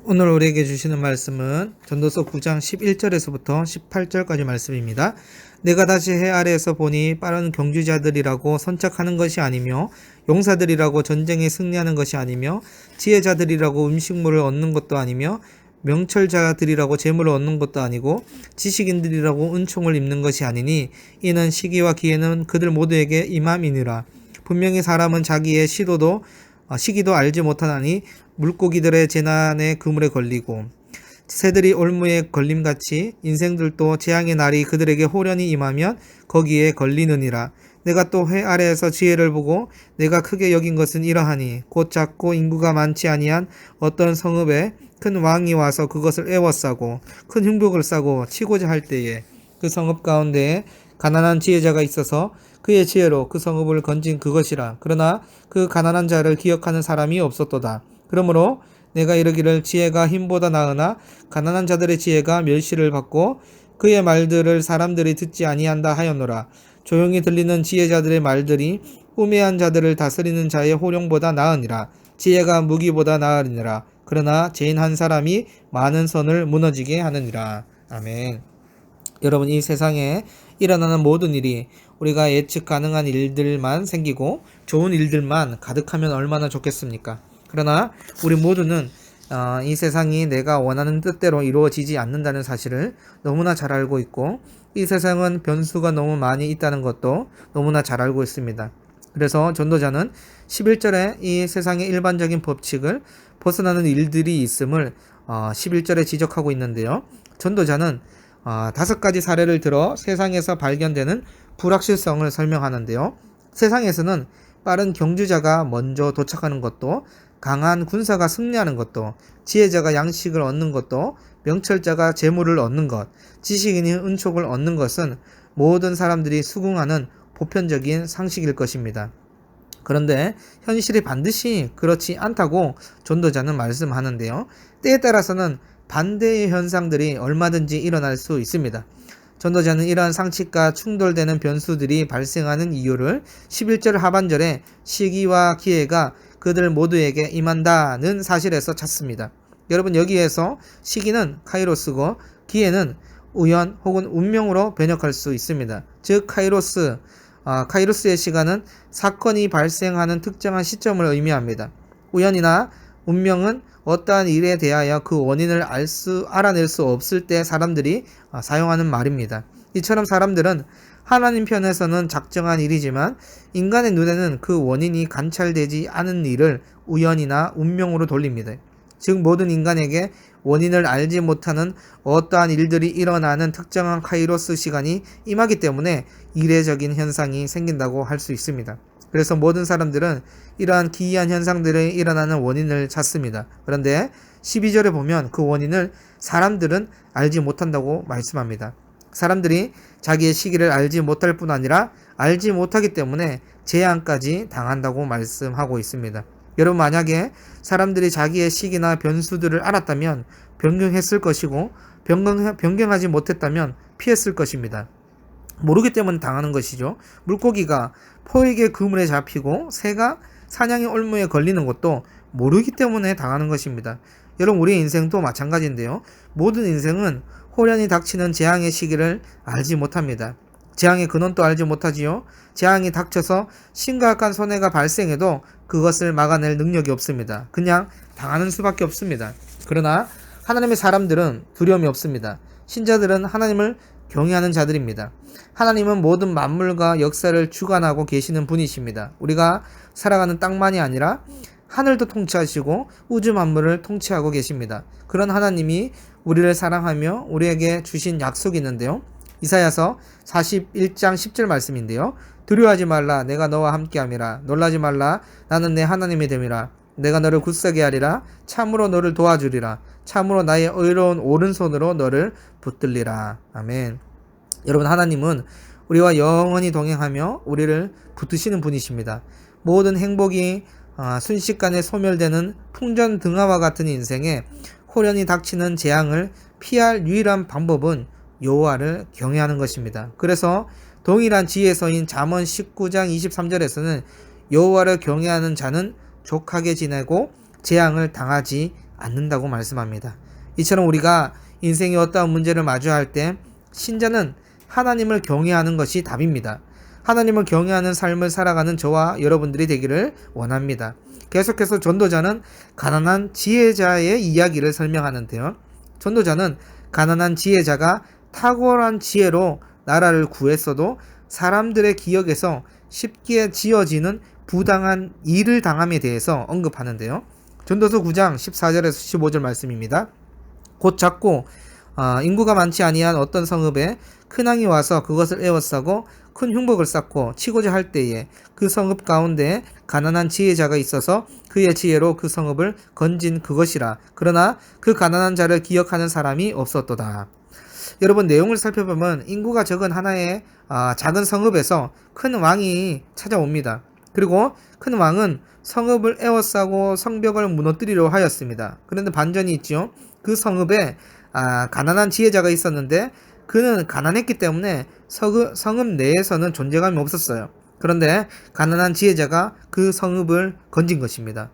오늘 우리에게 주시는 말씀은 전도서 9장 11절에서부터 18절까지 말씀입니다. 내가 다시 해 아래에서 보니 빠른 경주자들이라고 선착하는 것이 아니며 용사들이라고 전쟁에 승리하는 것이 아니며 지혜자들이라고 음식물을 얻는 것도 아니며 명철자들이라고 재물을 얻는 것도 아니고 지식인들이라고 은총을 입는 것이 아니니 이는 시기와 기회는 그들 모두에게 임함이니라. 분명히 사람은 자기의 시기도 알지 못하나니 물고기들의 재난의 그물에 걸리고 새들이 올무에 걸림같이 인생들도 재앙의 날이 그들에게 호련히 임하면 거기에 걸리느니라. 내가 또 해 아래에서 지혜를 보고 내가 크게 여긴 것은 이러하니 곧 작고 인구가 많지 아니한 어떤 성읍에 큰 왕이 와서 그것을 애워싸고 큰 흉복을 싸고 치고자 할 때에 그 성읍 가운데에 가난한 지혜자가 있어서 그의 지혜로 그 성읍을 건진 그것이라. 그러나 그 가난한 자를 기억하는 사람이 없었도다. 그러므로 내가 이르기를 지혜가 힘보다 나으나 가난한 자들의 지혜가 멸시를 받고 그의 말들을 사람들이 듣지 아니한다 하였노라. 조용히 들리는 지혜자들의 말들이 우매한 자들을 다스리는 자의 호령보다 나으니라. 지혜가 무기보다 나으니라. 그러나 죄인 한 사람이 많은 선을 무너지게 하느니라. 아멘. 여러분, 이 세상에 일어나는 모든 일이 우리가 예측 가능한 일들만 생기고 좋은 일들만 가득하면 얼마나 좋겠습니까? 그러나 우리 모두는 이 세상이 내가 원하는 뜻대로 이루어지지 않는다는 사실을 너무나 잘 알고 있고 이 세상은 변수가 너무 많이 있다는 것도 너무나 잘 알고 있습니다. 그래서 전도자는 11절에 이 세상의 일반적인 법칙을 벗어나는 일들이 있음을 11절에 지적하고 있는데요. 전도자는 5가지 사례를 들어 세상에서 발견되는 불확실성을 설명하는데요. 세상에서는 빠른 경주자가 먼저 도착하는 것도, 강한 군사가 승리하는 것도, 지혜자가 양식을 얻는 것도, 명철자가 재물을 얻는 것, 지식인이 은총을 얻는 것은 모든 사람들이 수긍하는 보편적인 상식일 것입니다. 그런데 현실이 반드시 그렇지 않다고 전도자는 말씀하는데요. 때에 따라서는 반대의 현상들이 얼마든지 일어날 수 있습니다. 전도자는 이러한 상식과 충돌되는 변수들이 발생하는 이유를 11절 하반절에 시기와 기회가 그들 모두에게 임한다는 사실에서 찾습니다. 여러분, 여기에서 시기는 카이로스고 기회는 우연 혹은 운명으로 번역할 수 있습니다. 즉 카이로스의 시간은 사건이 발생하는 특정한 시점을 의미합니다. 우연이나 운명은 어떠한 일에 대하여 그 원인을 알아낼 수 없을 때 사람들이 사용하는 말입니다. 이처럼 사람들은 하나님 편에서는 작정한 일이지만 인간의 눈에는 그 원인이 관찰되지 않은 일을 우연이나 운명으로 돌립니다. 즉 모든 인간에게 원인을 알지 못하는 어떠한 일들이 일어나는 특정한 카이로스 시간이 임하기 때문에 이례적인 현상이 생긴다고 할 수 있습니다. 그래서 모든 사람들은 이러한 기이한 현상들이 일어나는 원인을 찾습니다. 그런데 12절에 보면 그 원인을 사람들은 알지 못한다고 말씀합니다. 사람들이 자기의 시기를 알지 못할 뿐 아니라 알지 못하기 때문에 재앙까지 당한다고 말씀하고 있습니다. 여러분, 만약에 사람들이 자기의 시기나 변수들을 알았다면 변경했을 것이고 변경하지 못했다면 피했을 것입니다. 모르기 때문에 당하는 것이죠. 물고기가 포획의 그물에 잡히고 새가 사냥의 올무에 걸리는 것도 모르기 때문에 당하는 것입니다. 여러분, 우리의 인생도 마찬가지인데요. 모든 인생은 호련히 닥치는 재앙의 시기를 알지 못합니다. 재앙의 근원도 알지 못하지요. 재앙이 닥쳐서 심각한 손해가 발생해도 그것을 막아낼 능력이 없습니다. 그냥 당하는 수밖에 없습니다. 그러나 하나님의 사람들은 두려움이 없습니다. 신자들은 하나님을 경외하는 자들입니다. 하나님은 모든 만물과 역사를 주관하고 계시는 분이십니다. 우리가 살아가는 땅만이 아니라 하늘도 통치하시고 우주 만물을 통치하고 계십니다. 그런 하나님이 우리를 사랑하며 우리에게 주신 약속이 있는데요. 이사야서 41장 10절 말씀인데요. 두려워하지 말라, 내가 너와 함께함이라. 놀라지 말라, 나는 내 하나님이 됨이라. 내가 너를 굳세게 하리라. 참으로 너를 도와주리라. 참으로 나의 의로운 오른손으로 너를 붙들리라. 아멘. 여러분, 하나님은 우리와 영원히 동행하며 우리를 붙드시는 분이십니다. 모든 행복이 순식간에 소멸되는 풍전등화와 같은 인생에 호련히 닥치는 재앙을 피할 유일한 방법은 여호와를 경외하는 것입니다. 그래서 동일한 지혜서인 잠언 19장 23절에서는 여호와를 경외하는 자는 족하게 지내고 재앙을 당하지 않는다고 말씀합니다. 이처럼 우리가 인생의 어떠한 문제를 마주할 때 신자는 하나님을 경외하는 것이 답입니다. 하나님을 경외하는 삶을 살아가는 저와 여러분들이 되기를 원합니다. 계속해서 전도자는 가난한 지혜자의 이야기를 설명하는데요. 전도자는 가난한 지혜자가 탁월한 지혜로 나라를 구했어도 사람들의 기억에서 쉽게 지어지는 부당한 일을 당함에 대해서 언급하는데요. 전도서 9장 14절에서 15절 말씀입니다. 곧 작고 인구가 많지 아니한 어떤 성읍에 큰 왕이 와서 그것을 에워싸고 큰 흉복을 쌓고 치고자 할 때에 그 성읍 가운데 가난한 지혜자가 있어서 그의 지혜로 그 성읍을 건진 그것이라. 그러나 그 가난한 자를 기억하는 사람이 없었도다. 여러분, 내용을 살펴보면 인구가 적은 하나의 작은 성읍에서 큰 왕이 찾아옵니다. 그리고 큰 왕은 성읍을 에워싸고 성벽을 무너뜨리려 하였습니다. 그런데 반전이 있죠. 그 성읍에 가난한 지혜자가 있었는데 그는 가난했기 때문에 성읍 내에서는 존재감이 없었어요. 그런데 가난한 지혜자가 그 성읍을 건진 것입니다.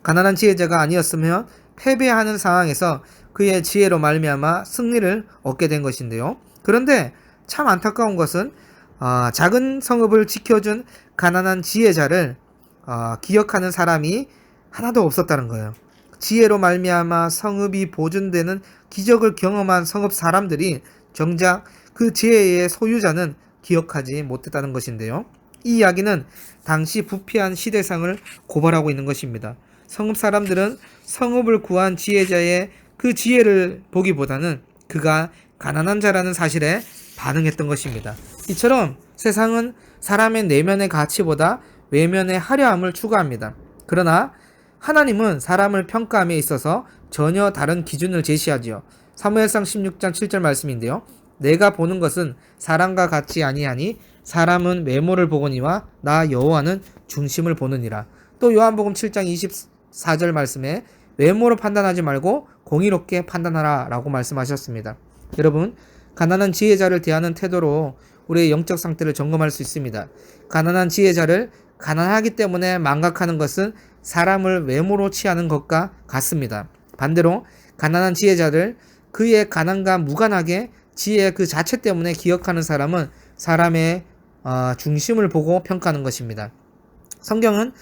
가난한 지혜자가 아니었으면 패배하는 상황에서 그의 지혜로 말미암아 승리를 얻게 된 것인데요. 그런데 참 안타까운 것은 작은 성읍을 지켜준 가난한 지혜자를 기억하는 사람이 하나도 없었다는 거예요. 지혜로 말미암아 성읍이 보존되는 기적을 경험한 성읍 사람들이 정작 그 지혜의 소유자는 기억하지 못했다는 것인데요. 이 이야기는 당시 부패한 시대상을 고발하고 있는 것입니다. 성읍 사람들은 성읍을 구한 지혜자의 그 지혜를 보기보다는 그가 가난한 자라는 사실에 반응했던 것입니다. 이처럼 세상은 사람의 내면의 가치보다 외면의 화려함을 추구합니다. 그러나 하나님은 사람을 평가함에 있어서 전혀 다른 기준을 제시하지요. 사무엘상 16장 7절 말씀인데요. 내가 보는 것은 사람과 같지 아니하니 사람은 외모를 보거니와 나 여호와는 중심을 보느니라. 또 요한복음 7장 24절 말씀에 외모로 판단하지 말고 공의롭게 판단하라 라고 말씀하셨습니다. 여러분, 가난한 지혜자를 대하는 태도로 우리의 영적 상태를 점검할 수 있습니다. 가난한 지혜자를 가난하기 때문에 망각하는 것은 사람을 외모로 취하는 것과 같습니다. 반대로 가난한 지혜자를 그의 가난과 무관하게 지혜 그 자체 때문에 기억하는 사람은 사람의 중심을 보고 평가하는 것입니다. 성경은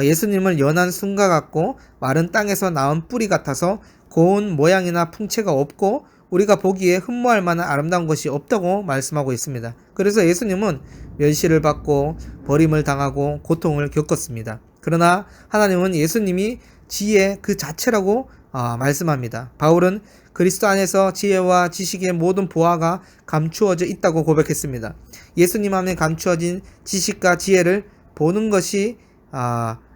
예수님을 연한 순과 같고 마른 땅에서 나온 뿌리 같아서 고운 모양이나 풍채가 없고 우리가 보기에 흠모할 만한 아름다운 것이 없다고 말씀하고 있습니다. 그래서 예수님은 멸시를 받고 버림을 당하고 고통을 겪었습니다. 그러나 하나님은 예수님이 지혜 그 자체라고 말씀합니다. 바울은 그리스도 안에서 지혜와 지식의 모든 보화가 감추어져 있다고 고백했습니다. 예수님 안에 감추어진 지식과 지혜를 보는 것이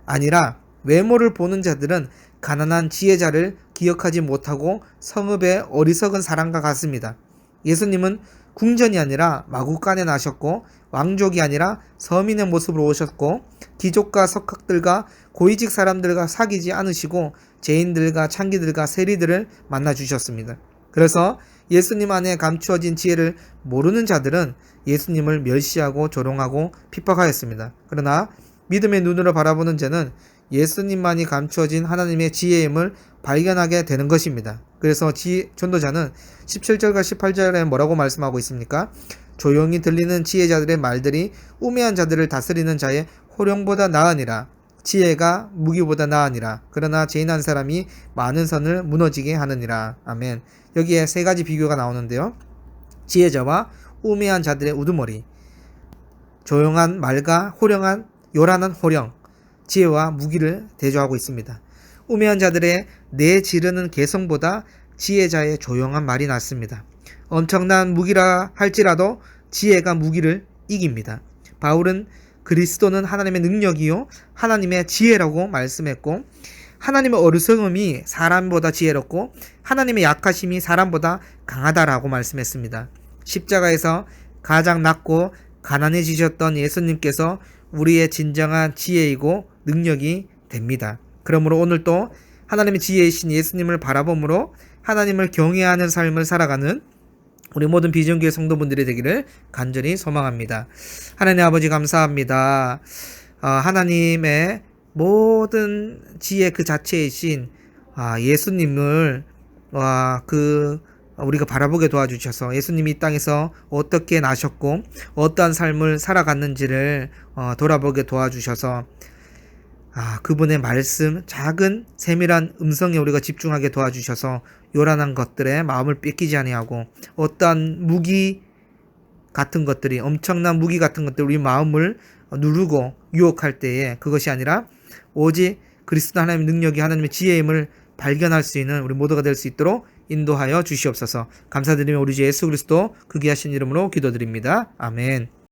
아니라 외모를 보는 자들은 가난한 지혜자를 기억하지 못하고 성읍의 어리석은 사람과 같습니다. 예수님은 궁전이 아니라 마구간에 나셨고 왕족이 아니라 서민의 모습으로 오셨고 귀족과 석학들과 고위직 사람들과 사귀지 않으시고 죄인들과 창기들과 세리들을 만나 주셨습니다. 그래서 예수님 안에 감추어진 지혜를 모르는 자들은 예수님을 멸시하고 조롱하고 핍박하였습니다. 그러나 믿음의 눈으로 바라보는 자는 예수님만이 감추어진 하나님의 지혜임을 발견하게 되는 것입니다. 그래서 전도자는 17절과 18절에 뭐라고 말씀하고 있습니까? 조용히 들리는 지혜자들의 말들이 우매한 자들을 다스리는 자의 호령보다 나으니라. 지혜가 무기보다 나으니라. 그러나 죄인한 사람이 많은 선을 무너지게 하느니라. 아멘. 여기에 세 가지 비교가 나오는데요. 지혜자와 우매한 자들의 우두머리, 조용한 말과 요란한 호령, 지혜와 무기를 대조하고 있습니다. 우매한 자들의 내지르는 개성보다 지혜자의 조용한 말이 낫습니다. 엄청난 무기라 할지라도 지혜가 무기를 이깁니다. 바울은 그리스도는 하나님의 능력이요 하나님의 지혜라고 말씀했고, 하나님의 어리석음이 사람보다 지혜롭고 하나님의 약하심이 사람보다 강하다라고 말씀했습니다. 십자가에서 가장 낮고 가난해지셨던 예수님께서 우리의 진정한 지혜이고 능력이 됩니다. 그러므로 오늘도 하나님의 지혜이신 예수님을 바라봄으로 하나님을 경외하는 삶을 살아가는 우리 모든 비전교회 성도분들이 되기를 간절히 소망합니다. 하나님 아버지 감사합니다. 하나님의 모든 지혜 그 자체이신 예수님을 우리가 바라보게 도와주셔서 예수님이 이 땅에서 어떻게 나셨고 어떠한 삶을 살아갔는지를 돌아보게 도와주셔서 그분의 말씀, 작은 세밀한 음성에 우리가 집중하게 도와주셔서 요란한 것들에 마음을 뺏기지 아니하고 어떠한 무기 같은 것들이, 엄청난 무기 같은 것들이 우리 마음을 누르고 유혹할 때에 그것이 아니라 오직 그리스도 하나님의 능력이, 하나님의 지혜의 힘을 발견할 수 있는 우리 모두가 될 수 있도록 인도하여 주시옵소서. 감사드리며 우리 주 예수 그리스도 그 귀하신 이름으로 기도드립니다. 아멘.